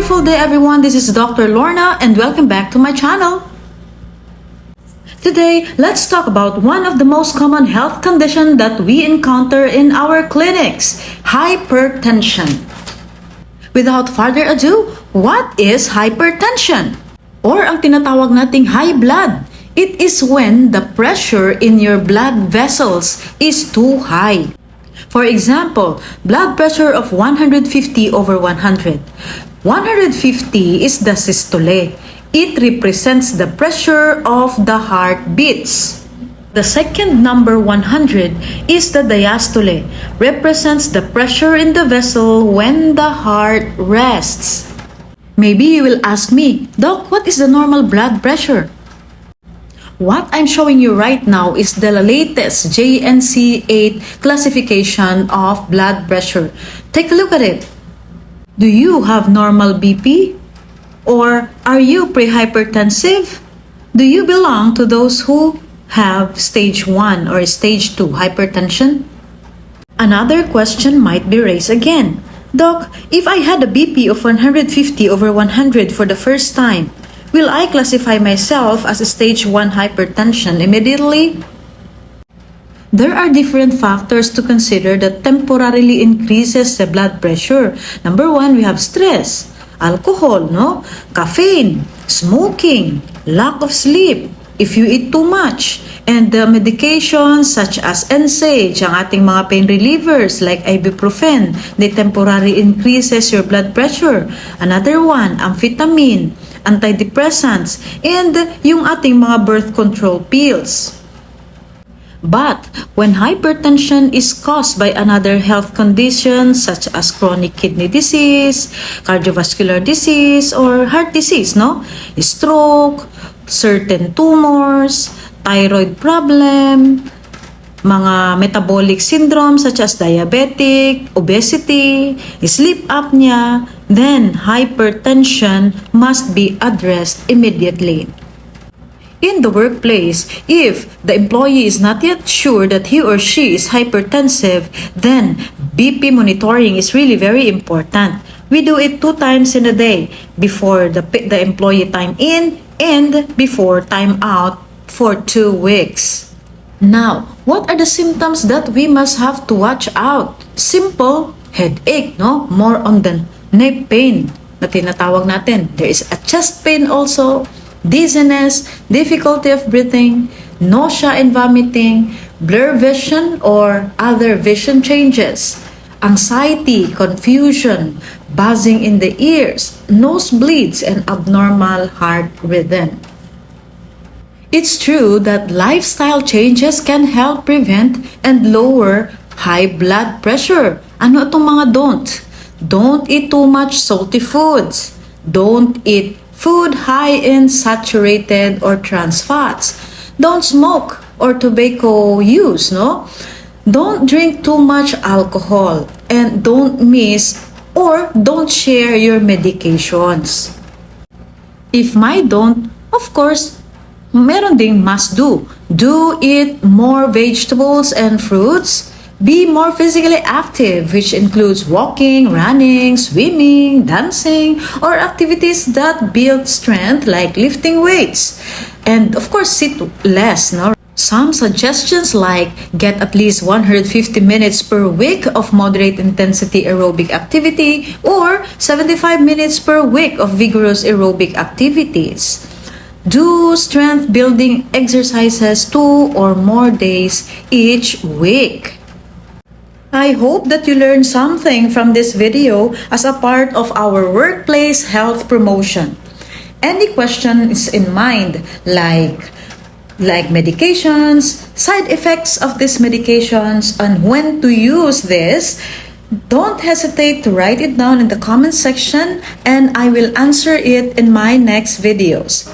wonderful day everyone, this is Dr. Lorna and welcome back to my channel. Today, let's talk about one of the most common health conditions that we encounter in our clinics, hypertension. Without further ado, what is hypertension? Or ang tinatawag nating high blood. It is when the pressure in your blood vessels is too high. For example, blood pressure of 150 over 100. 150 is the systole. It represents the pressure of the heartbeats. The second number 100 is the diastole, represents the pressure in the vessel when the heart rests. Maybe you will ask me, Doc, what is the normal blood pressure? What I'm showing you right now is the latest JNC8 classification of blood pressure. Take a look at it. Do you have normal BP? Or are you prehypertensive? Do you belong to those who have stage 1 or stage 2 hypertension? Another question might be raised again. Doc, if I had a BP of 150 over 100 for the first time, will I classify myself as a stage 1 hypertension immediately? There are different factors to consider that temporarily increases the blood pressure. Number 1, we have stress, alcohol, caffeine, smoking, lack of sleep, if you eat too much, and the medications such as NSAID, ang ating mga pain relievers like ibuprofen, they temporarily increases your blood pressure. Another one, amphetamine, antidepressants, and yung ating mga birth control pills. But when hypertension is caused by another health condition such as chronic kidney disease, cardiovascular disease, or heart disease, stroke, certain tumors, thyroid problem, mga metabolic syndrome such as diabetic, obesity, sleep apnea, then hypertension must be addressed immediately. In the workplace, if the employee is not yet sure that he or she is hypertensive, then BP monitoring is really very important. We do it 2 times in a day, before the employee time in and before time out for 2 weeks. Now, what are the symptoms that we must have to watch out? Simple, headache, more on the neck pain na tinatawag natin. There is a chest pain also, dizziness, difficulty of breathing, nausea and vomiting, blurred vision or other vision changes, anxiety, confusion, buzzing in the ears, nosebleeds, and abnormal heart rhythm. It's true that lifestyle changes can help prevent and lower high blood pressure. Ano itong mga don't? Don't eat too much salty foods. Don't eat food high in saturated or trans fats. Don't smoke or tobacco use, Don't drink too much alcohol. And don't miss or don't share your medications. If my don't, of course, meron ding must do. Do eat more vegetables and fruits. Be more physically active, which includes walking, running, swimming, dancing, or activities that build strength like lifting weights. And of course, sit less. Some suggestions like get at least 150 minutes per week of moderate intensity aerobic activity or 75 minutes per week of vigorous aerobic activities. Do strength building exercises 2 or more days each week. I hope that you learned something from this video as a part of our workplace health promotion. Any questions in mind like medications, side effects of these medications, and when to use this, don't hesitate to write it down in the comment section and I will answer it in my next videos.